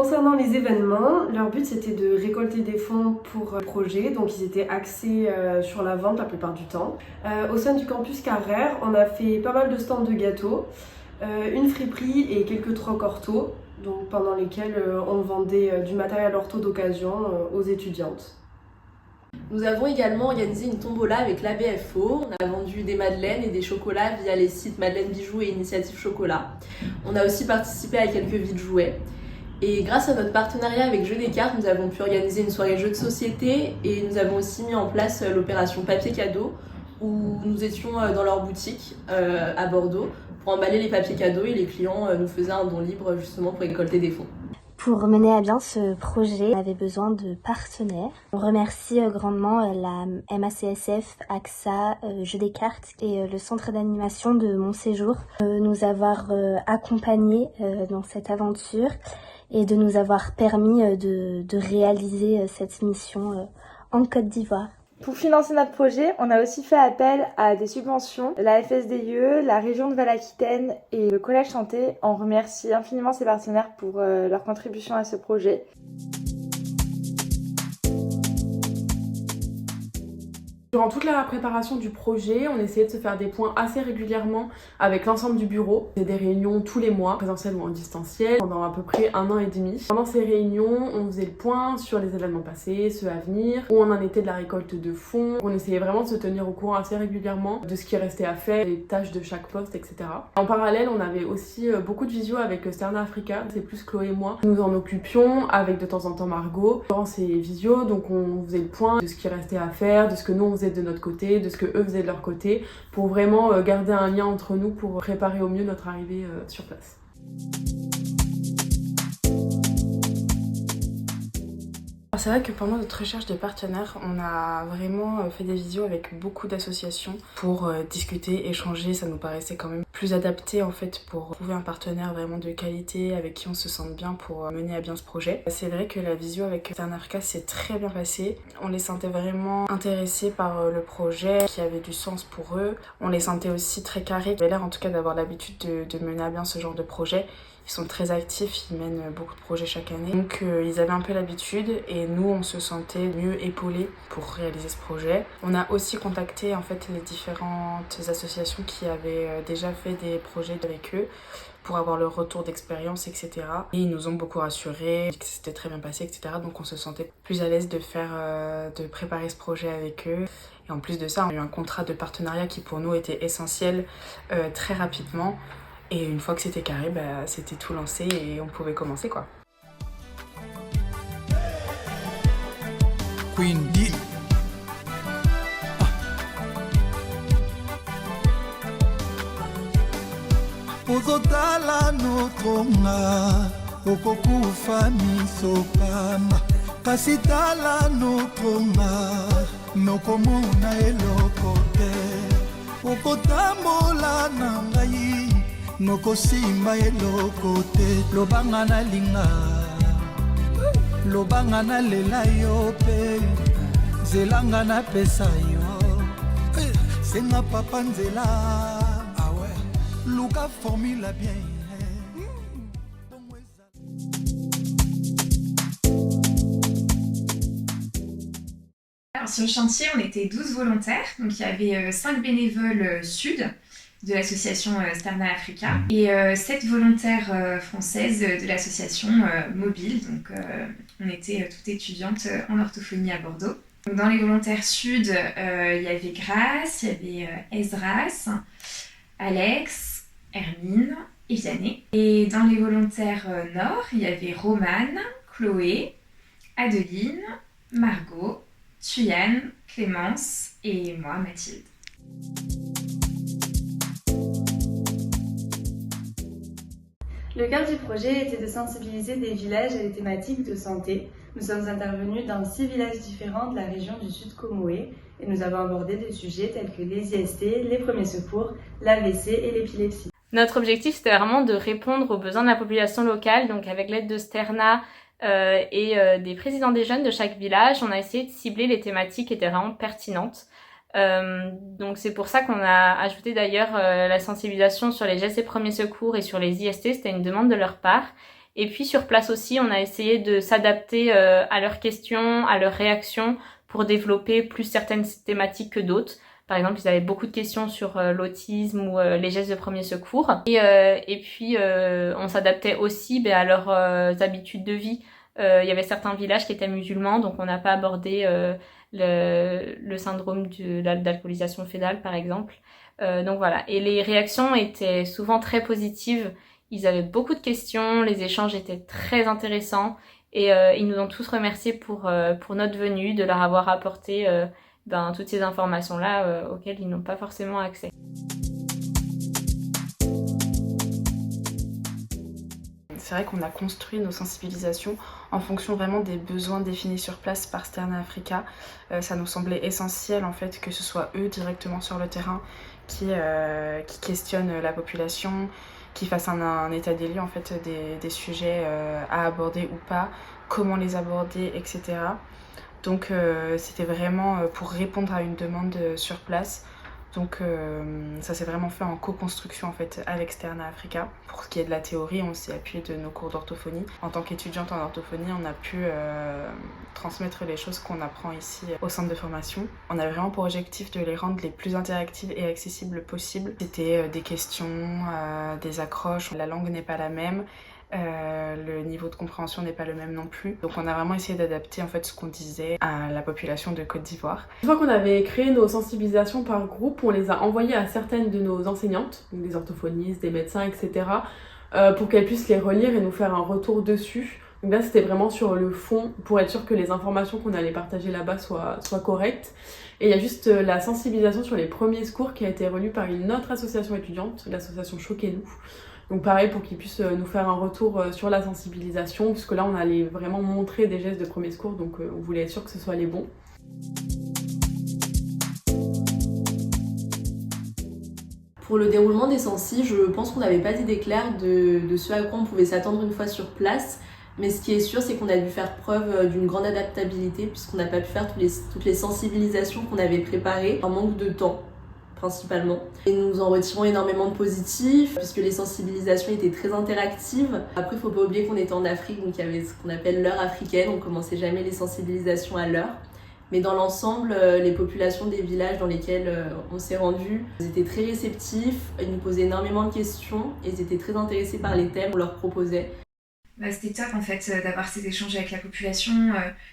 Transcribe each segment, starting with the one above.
Concernant les événements, leur but c'était de récolter des fonds pour le projet, donc ils étaient axés sur la vente la plupart du temps. Au sein du campus Carrère, on a fait pas mal de stands de gâteaux, une friperie et quelques trocs ortho, donc pendant lesquels on vendait du matériel ortho d'occasion aux étudiantes. Nous avons également organisé une tombola avec l'ABFO. On a vendu des madeleines et des chocolats via les sites Madeleine Bijoux et Initiative Chocolat. On a aussi participé à quelques vides jouets. Et grâce à notre partenariat avec Jeux des cartes, nous avons pu organiser une soirée jeux de société et nous avons aussi mis en place l'opération papier cadeau où nous étions dans leur boutique à Bordeaux pour emballer les papiers cadeaux et les clients nous faisaient un don libre justement pour récolter des fonds. Pour mener à bien ce projet, on avait besoin de partenaires. On remercie grandement la MACSF, AXA, Jeux des cartes et le centre d'animation de mon séjour de nous avoir accompagnés dans cette aventure et de nous avoir permis de réaliser cette mission en Côte d'Ivoire. Pour financer notre projet, on a aussi fait appel à des subventions, la FSDIE, la région de Val-Aquitaine et le Collège Santé. On remercie infiniment ces partenaires pour leur contribution à ce projet. Durant toute la préparation du projet, on essayait de se faire des points assez régulièrement avec l'ensemble du bureau. C'était des réunions tous les mois, présentielles ou en distanciel, pendant à peu près 1 an et demi. Pendant ces réunions, on faisait le point sur les événements passés, ceux à venir, où on en était de la récolte de fonds. On essayait vraiment de se tenir au courant assez régulièrement de ce qui restait à faire, les tâches de chaque poste, etc. En parallèle, on avait aussi beaucoup de visio avec Sterna Africa. C'est plus Chloé et moi. Nous en occupions avec de temps en temps Margot. Durant ces visios, donc on faisait le point de ce qui restait à faire, de ce que nous on faisait de notre côté, de ce que eux faisaient de leur côté, pour vraiment garder un lien entre nous pour préparer au mieux notre arrivée sur place. C'est vrai que pendant notre recherche de partenaires, on a vraiment fait des visios avec beaucoup d'associations pour discuter, échanger. Ça nous paraissait quand même plus adapté en fait pour trouver un partenaire vraiment de qualité avec qui on se sente bien pour mener à bien ce projet. C'est vrai que la visio avec Sterna Africa s'est très bien passée. On les sentait vraiment intéressés par le projet, qui avait du sens pour eux. On les sentait aussi très carrés, ils avaient l'air en tout cas d'avoir l'habitude de mener à bien ce genre de projet. Ils sont très actifs, ils mènent beaucoup de projets chaque année. Donc ils avaient un peu l'habitude et nous on se sentait mieux épaulés pour réaliser ce projet. On a aussi contacté en fait les différentes associations qui avaient déjà fait des projets avec eux pour avoir leur retour d'expérience, etc. Et ils nous ont beaucoup rassurés, que c'était très bien passé, etc. Donc on se sentait plus à l'aise de préparer ce projet avec eux. Et en plus de ça, on a eu un contrat de partenariat qui pour nous était essentiel très rapidement. Et une fois que c'était carré, c'était tout lancé et on pouvait commencer quoi. Queen D. Ozotala notronga okokufa misopama kasi tala notronga nokomona eloko te okotambola na ngai nokosimba eloko te lobanga nalinga lobanga nalela yo pe nzelanga napesa yo senga papa nzela awe luka formula bien. Alors, sur le chantier, on était 12 volontaires, donc il y avait 5 bénévoles sud de l'association Sterna Africa et 7 volontaires françaises de l'association Mobile. Donc on était toutes étudiantes en orthophonie à Bordeaux. Donc, dans les volontaires sud, il y avait Grace, il y avait Esdras, Alex, Hermine et Vianney. Et dans les volontaires nord, il y avait Romane, Chloé, Adeline, Margot, Tuyane, Clémence et moi, Mathilde. Le cœur du projet était de sensibiliser des villages à des thématiques de santé. Nous sommes intervenus dans 6 villages différents de la région du Sud Comoé et nous avons abordé des sujets tels que les IST, les premiers secours, l'AVC et l'épilepsie. Notre objectif, c'était vraiment de répondre aux besoins de la population locale, donc avec l'aide de Sterna et des présidents des jeunes de chaque village, on a essayé de cibler les thématiques qui étaient vraiment pertinentes. Donc c'est pour ça qu'on a ajouté d'ailleurs la sensibilisation sur les gestes et premiers secours et sur les IST, c'était une demande de leur part. Et puis sur place aussi, on a essayé de s'adapter à leurs questions, à leurs réactions pour développer plus certaines thématiques que d'autres. Par exemple, ils avaient beaucoup de questions sur l'autisme ou les gestes de premier secours. Et puis, on s'adaptait aussi à leurs habitudes de vie. Il y avait certains villages qui étaient musulmans, donc on n'a pas abordé le syndrome d'alcoolisation fétale, par exemple. Donc voilà. Et les réactions étaient souvent très positives. Ils avaient beaucoup de questions, les échanges étaient très intéressants. Et ils nous ont tous remerciés pour notre venue, de leur avoir apporté toutes ces informations-là auxquelles ils n'ont pas forcément accès. C'est vrai qu'on a construit nos sensibilisations en fonction vraiment des besoins définis sur place par Sterna Africa. Ça nous semblait essentiel en fait que ce soit eux directement sur le terrain qui questionnent la population, qui fassent un état des lieux en fait des sujets à aborder ou pas, comment les aborder, etc. Donc c'était vraiment pour répondre à une demande sur place. Donc ça s'est vraiment fait en co-construction en fait avec Sterna Africa. Pour ce qui est de la théorie, on s'est appuyé de nos cours d'orthophonie. En tant qu'étudiante en orthophonie, on a pu transmettre les choses qu'on apprend ici au centre de formation. On avait vraiment pour objectif de les rendre les plus interactives et accessibles possibles. C'était des questions, des accroches, la langue n'est pas la même. Le niveau de compréhension n'est pas le même non plus. Donc on a vraiment essayé d'adapter en fait ce qu'on disait à la population de Côte d'Ivoire. Une fois qu'on avait créé nos sensibilisations par groupe, on les a envoyées à certaines de nos enseignantes, donc des orthophonistes, des médecins, etc. Pour qu'elles puissent les relire et nous faire un retour dessus. Donc là c'était vraiment sur le fond pour être sûr que les informations qu'on allait partager là-bas soient correctes. Et il y a juste la sensibilisation sur les premiers secours qui a été relue par une autre association étudiante, l'association Choquez-nous. Donc pareil pour qu'ils puissent nous faire un retour sur la sensibilisation, puisque là on allait vraiment montrer des gestes de premier secours, donc on voulait être sûr que ce soit les bons. Pour le déroulement des sensi, je pense qu'on n'avait pas d'idée claire de ce à quoi on pouvait s'attendre une fois sur place. Mais ce qui est sûr, c'est qu'on a dû faire preuve d'une grande adaptabilité, puisqu'on n'a pas pu faire toutes les sensibilisations qu'on avait préparées, par manque de temps principalement. Et nous en retirons énormément de positifs, puisque les sensibilisations étaient très interactives. Après, il ne faut pas oublier qu'on était en Afrique, donc il y avait ce qu'on appelle l'heure africaine, on ne commençait jamais les sensibilisations à l'heure. Mais dans l'ensemble, les populations des villages dans lesquels on s'est rendu, ils étaient très réceptifs, ils nous posaient énormément de questions, et ils étaient très intéressés par les thèmes qu'on leur proposait. C'était top en fait d'avoir ces échanges avec la population,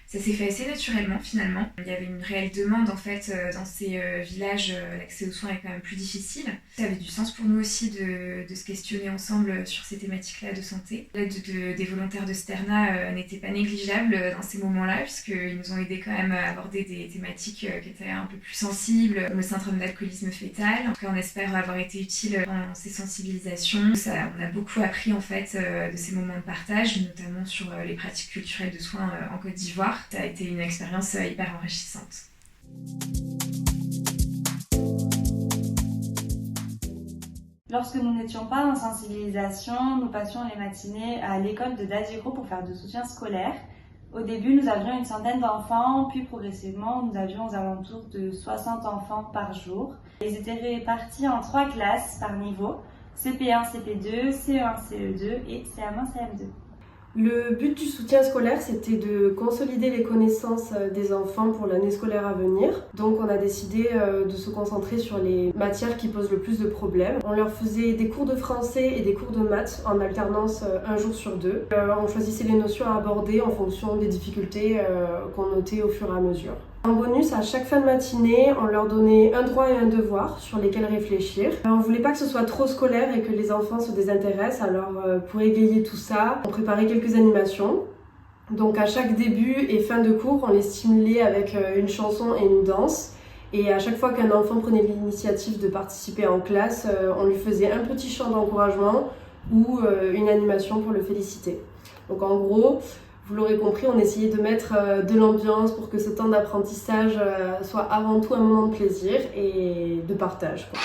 ça s'est fait assez naturellement finalement. Il y avait une réelle demande en fait dans ces villages, l'accès aux soins est quand même plus difficile. Ça avait du sens pour nous aussi de se questionner ensemble sur ces thématiques-là de santé. L'aide des volontaires de Sterna n'était pas négligeable dans ces moments-là puisqu'ils nous ont aidés quand même à aborder des thématiques qui étaient un peu plus sensibles, comme le syndrome d'alcoolisme fétal. En tout cas, on espère avoir été utile dans ces sensibilisations. On a beaucoup appris en fait de ces moments de partage, notamment sur les pratiques culturelles de soins en Côte d'Ivoire. Ça a été une expérience hyper enrichissante. Lorsque nous n'étions pas en sensibilisation, nous passions les matinées à l'école de Daziro pour faire du soutien scolaire. Au début, nous avions une centaine d'enfants, puis progressivement, nous avions aux alentours de 60 enfants par jour. Ils étaient répartis en 3 classes par niveau, CP1, CP2, CE1, CE2 et CM1, CM2. Le but du soutien scolaire, c'était de consolider les connaissances des enfants pour l'année scolaire à venir. Donc on a décidé de se concentrer sur les matières qui posent le plus de problèmes. On leur faisait des cours de français et des cours de maths en alternance un jour sur 2. On choisissait les notions à aborder en fonction des difficultés qu'on notait au fur et à mesure. En bonus, à chaque fin de matinée, on leur donnait un droit et un devoir sur lesquels réfléchir. On ne voulait pas que ce soit trop scolaire et que les enfants se désintéressent, alors pour égayer tout ça, on préparait quelques animations. Donc à chaque début et fin de cours, on les stimulait avec une chanson et une danse. Et à chaque fois qu'un enfant prenait l'initiative de participer en classe, on lui faisait un petit chant d'encouragement ou une animation pour le féliciter. Donc en gros, vous l'aurez compris, on essayait de mettre de l'ambiance pour que ce temps d'apprentissage soit avant tout un moment de plaisir et de partage, quoi.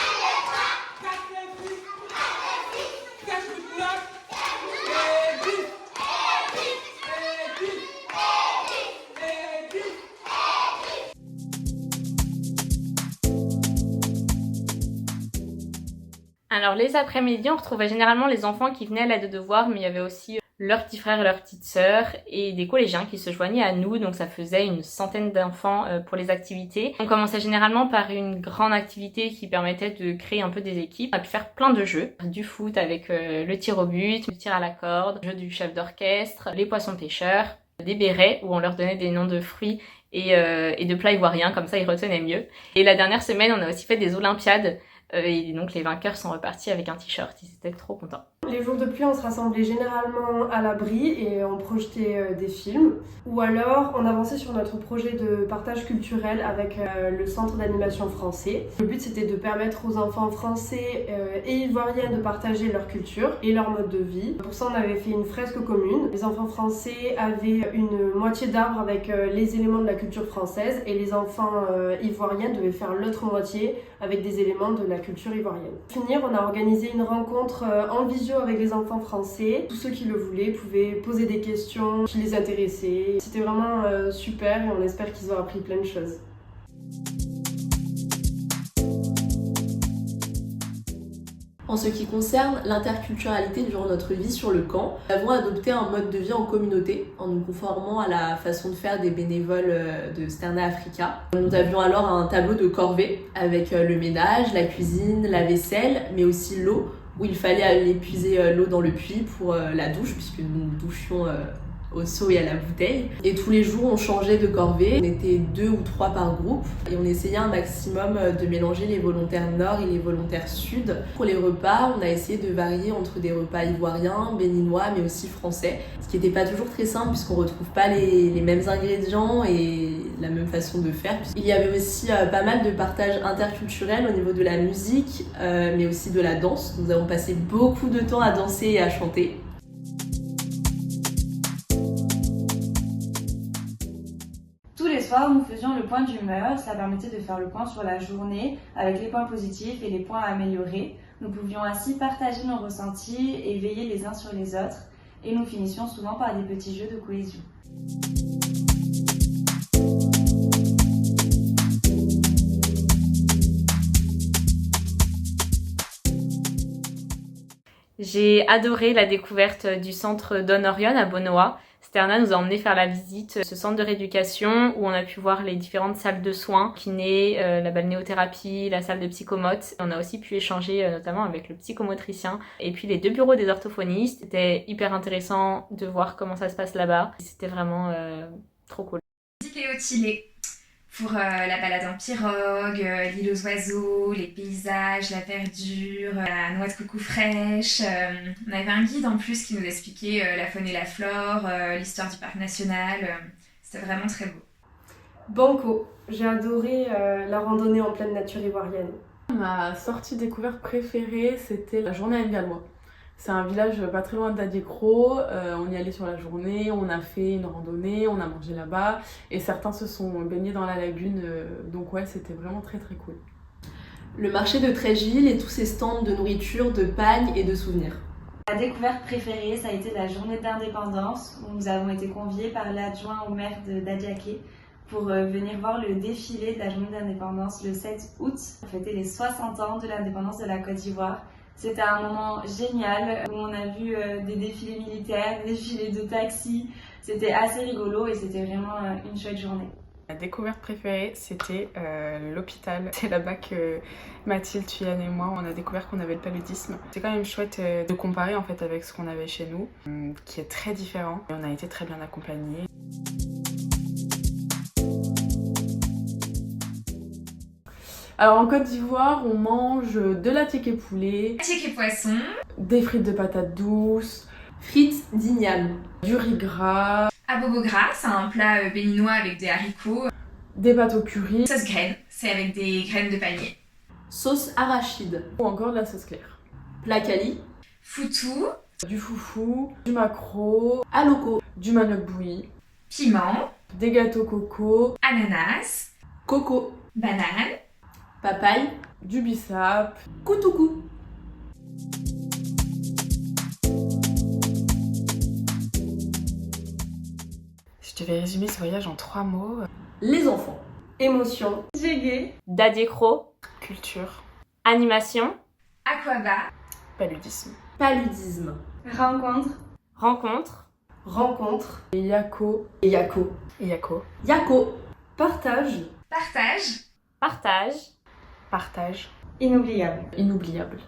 Alors les après-midi, on retrouvait généralement les enfants qui venaient à l'aide de devoirs, mais il y avait aussi leurs petits frères et leurs petites sœurs et des collégiens qui se joignaient à nous, donc ça faisait une centaine d'enfants pour les activités. On commençait généralement par une grande activité qui permettait de créer un peu des équipes. On a pu faire plein de jeux, du foot avec le tir au but, le tir à la corde, le jeu du chef d'orchestre, les poissons pêcheurs, des bérets où on leur donnait des noms de fruits et de plats ivoiriens, comme ça ils retenaient mieux. Et la dernière semaine, on a aussi fait des olympiades et donc les vainqueurs sont repartis avec un t-shirt, ils étaient trop contents. Les jours de pluie, on se rassemblait généralement à l'abri et on projetait des films. Ou alors, on avançait sur notre projet de partage culturel avec le Centre d'animation français. Le but, c'était de permettre aux enfants français et ivoiriens de partager leur culture et leur mode de vie. Pour ça, on avait fait une fresque commune. Les enfants français avaient une moitié d'arbre avec les éléments de la culture française et les enfants ivoiriens devaient faire l'autre moitié avec des éléments de la culture ivoirienne. Pour finir, on a organisé une rencontre en visio avec les enfants français. Tous ceux qui le voulaient pouvaient poser des questions qui les intéressaient. C'était vraiment super et on espère qu'ils ont appris plein de choses. En ce qui concerne l'interculturalité durant notre vie sur le camp, nous avons adopté un mode de vie en communauté en nous conformant à la façon de faire des bénévoles de Sterna Africa. Nous avions alors un tableau de corvée avec le ménage, la cuisine, la vaisselle, mais aussi l'eau, où il fallait aller puiser l'eau dans le puits pour la douche, puisque nous nous douchions au seau et à la bouteille. Et tous les jours, on changeait de corvée. On était 2 ou 3 par groupe et on essayait un maximum de mélanger les volontaires nord et les volontaires sud. Pour les repas, on a essayé de varier entre des repas ivoiriens, béninois, mais aussi français. Ce qui n'était pas toujours très simple puisqu'on ne retrouve pas les mêmes ingrédients et la même façon de faire. Il y avait aussi pas mal de partage interculturel au niveau de la musique, mais aussi de la danse. Nous avons passé beaucoup de temps à danser et à chanter. Tous les soirs, nous faisions le point d'humeur. Ça permettait de faire le point sur la journée avec les points positifs et les points à améliorer. Nous pouvions ainsi partager nos ressentis et veiller les uns sur les autres. Et nous finissions souvent par des petits jeux de cohésion. J'ai adoré la découverte du centre Don Orion à Bonoa. Sterna nous a emmené faire la visite de ce centre de rééducation où on a pu voir les différentes salles de soins, kiné, la balnéothérapie, la salle de psychomote. On a aussi pu échanger notamment avec le psychomotricien et puis les 2 bureaux des orthophonistes. C'était hyper intéressant de voir comment ça se passe là-bas. C'était vraiment trop cool. Léo Tillet pour la balade en pirogue, l'île aux oiseaux, les paysages, la verdure, la noix de coucou fraîche. On avait un guide en plus qui nous expliquait la faune et la flore, l'histoire du parc national. C'était vraiment très beau. Banco, j'ai adoré la randonnée en pleine nature ivoirienne. Ma sortie découverte préférée, c'était la journée à Ngalois. C'est un village pas très loin d'Adiekro, on y allait sur la journée, on a fait une randonnée, on a mangé là-bas et certains se sont baignés dans la lagune, donc ouais, c'était vraiment très très cool. Le marché de Tréville et tous ses stands de nourriture, de pagnes et de souvenirs. Ma découverte préférée, ça a été la journée d'indépendance où nous avons été conviés par l'adjoint au maire d'Adiaké pour venir voir le défilé de la journée d'indépendance le 7 août, pour fêter les 60 ans de l'indépendance de la Côte d'Ivoire. C'était un moment génial où on a vu des défilés militaires, des défilés de taxis. C'était assez rigolo et c'était vraiment une chouette journée. Ma découverte préférée, c'était l'hôpital. C'est là-bas que Mathilde, Tuyane et moi, on a découvert qu'on avait le paludisme. C'est quand même chouette de comparer en fait avec ce qu'on avait chez nous, qui est très différent. Et on a été très bien accompagnés. Alors en Côte d'Ivoire, on mange de la tiéké poulet, Tiéké poisson, des frites de patates douces, frites d'igname, du riz gras, abobo gras, c'est un plat béninois avec des haricots, des pâtes au curry, sauce graine, c'est avec des graines de palmier, sauce arachide ou encore de la sauce claire, plat cali, foutou, du foufou, du maquereau, aloko, du manioc bouilli, piment, des gâteaux coco, ananas, coco, banane, papaye, du bissap, koutoukou. Je devais résumer ce voyage en 3 mots. Les enfants. Émotion, Djégué, Dadiekro, Culture, animation, aquaba, paludisme. Paludisme. rencontre, Rencontre. Rencontre. Yako. Yako. Yako. Yako. Partage. Partage. Partage. Partage. Inoubliable. Inoubliable.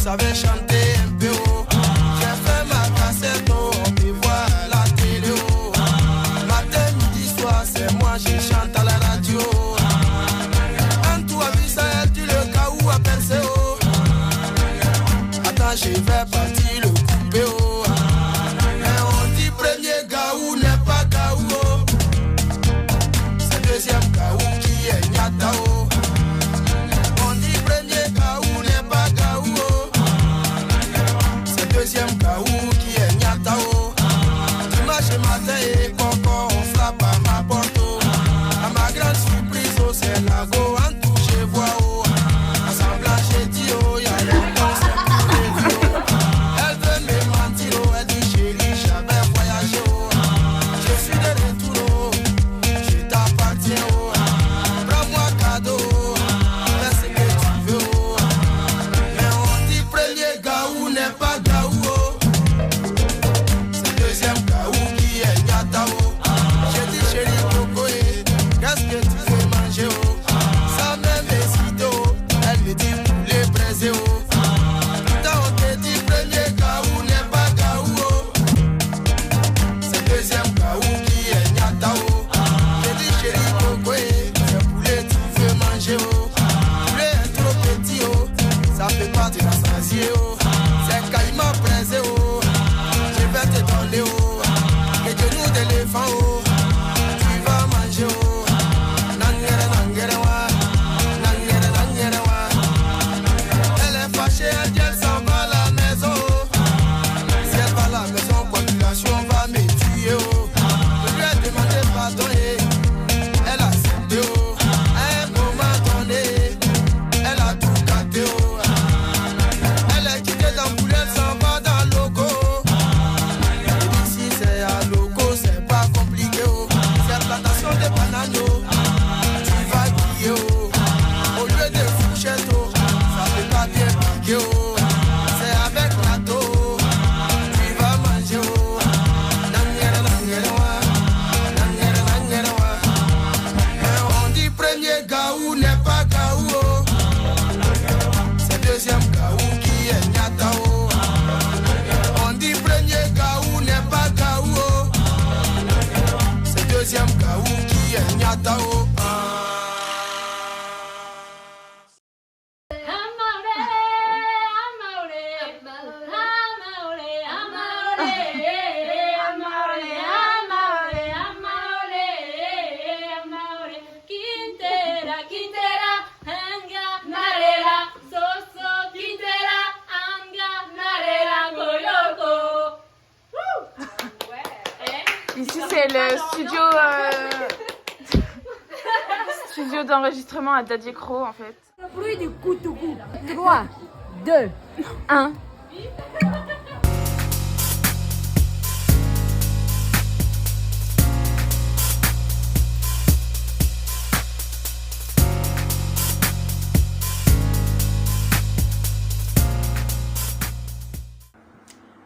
Savais chanter un peu haut. J'ai fait ma cassette haut. On peut voir à la télé haut. Matin, midi, soir, c'est moi qui chante à la radio. Un tout à Visaël, tu le caou à percer haut. Attends, je vais partir le couper haut. Mais on dit premier gaou n'est pas gaou. C'est deuxième gaou qui est nyata haut. On dit premier gaou n'est pas gaou. Deuxième Kaou qui est Nyatao. Dimanche matin et coco, on frappe à ma porte. À ma grande surprise, oh, c'est la go en tout, je vois. Oh. Ensemble, j'ai dit, oh, y'a longtemps, c'est plus vieux. Elle veut me mentir, oh, elle dit, chérie, j'avais voyagé. Oh. Je suis de retour, oh. Je t'appartiens. Oh. Prends-moi cadeau, oh. Fais ce que tu veux. Oh. Mais on dit, premier gaou n'est pas gaou. Qu'est-ce que tu veux manger, oh? Ça même hésité, oh. Elle me dit poulet braisé, oh. Putain, on te dit premier gaou n'est pas gaou, oh. C'est deuxième gaou qui est nyata, oh. J'ai dit chérie coco, c'est poulet tu veux manger, oh. Poulet est trop petit, oh. Ça fait pas de la sasier, oh. C'est caïman braisé, oh. Je vais te donner, oh. Les genoux d'éléphant, oh. Tu vas manger, oh. Elle est fâchée, elle dit elle s'en va à la maison. Si elle va à la maison, population va me tuer. Je lui ai demandé pardon et elle a accepté. À un moment donné, elle a tout gâté. Elle est quittée dans le boulet, elle s'en va dans le logo. Ici c'est à logo, c'est pas compliqué. C'est la plantation de bananes. Tu vas griller. Au lieu de fourchette, ça fait pas bien piquer. C'est avec plateau. Tu vas manger. Mais on dit premier gaou n'est pas gaou. C'est deuxième gaou qui est nyatao. On dit premier gaou n'est pas gaou. C'est deuxième gaou qui est nyatao. Ici c'est le studio d'enregistrement à Daddy Crow en fait. Bruit du coutougou. 3, 2, 1.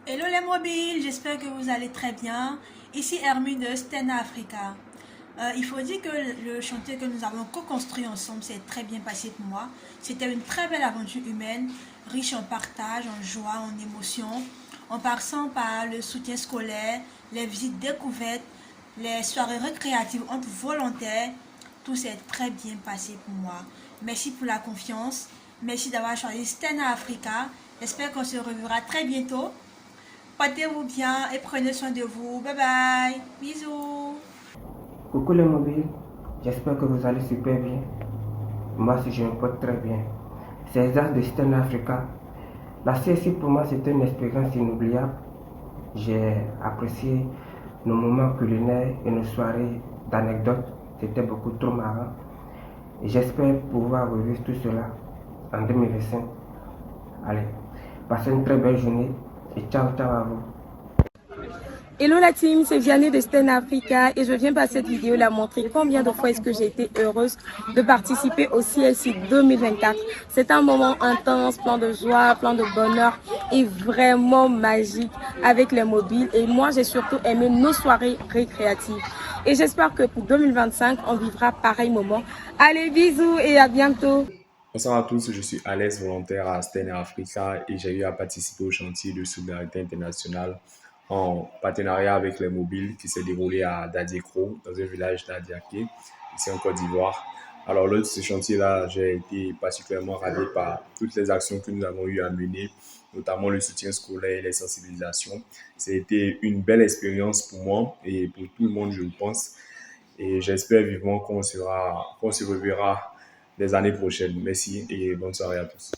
Hello les mobiles, j'espère que vous allez très bien. Ici Hermine de Stena Africa. Il faut dire que le chantier que nous avons co-construit ensemble s'est très bien passé pour moi. C'était une très belle aventure humaine, riche en partage, en joie, en émotion, en passant par le soutien scolaire, les visites découvertes, les soirées récréatives entre volontaires. Tout s'est très bien passé pour moi. Merci pour la confiance. Merci d'avoir choisi Stena Africa. J'espère qu'on se reverra très bientôt. Portez-vous bien et prenez soin de vous. Bye bye. Bisous. Coucou les mobiles, j'espère que vous allez super bien. Moi aussi je me porte très bien. C'est Zaz de Stern Africa. La CSI pour moi c'était une expérience inoubliable. J'ai apprécié nos moments culinaires et nos soirées d'anecdotes. C'était beaucoup trop marrant. Et j'espère pouvoir revivre tout cela en 2025. Allez, passez une très belle journée et ciao ciao à vous. Hello la team, c'est Vianney de Stern Africa et je viens par cette vidéo la montrer combien de fois est-ce que j'ai été heureuse de participer au CLC 2024. C'est un moment intense, plein de joie, plein de bonheur et vraiment magique avec les mobiles. Et moi, j'ai surtout aimé nos soirées récréatives. Et j'espère que pour 2025, on vivra pareil moment. Allez, bisous et à bientôt. Bonsoir à tous, je suis Alex, volontaire à Stern Africa et j'ai eu à participer au chantier de solidarité internationale en partenariat avec les mobiles qui s'est déroulé à Dadiekro, dans un village d'Adiaké, ici en Côte d'Ivoire. Alors lors de ce chantier-là, j'ai été particulièrement ravi par toutes les actions que nous avons eu à mener, notamment le soutien scolaire et les sensibilisations. C'était une belle expérience pour moi et pour tout le monde, je le pense. Et j'espère vivement qu'on se reverra les années prochaines. Merci et bonne soirée à tous.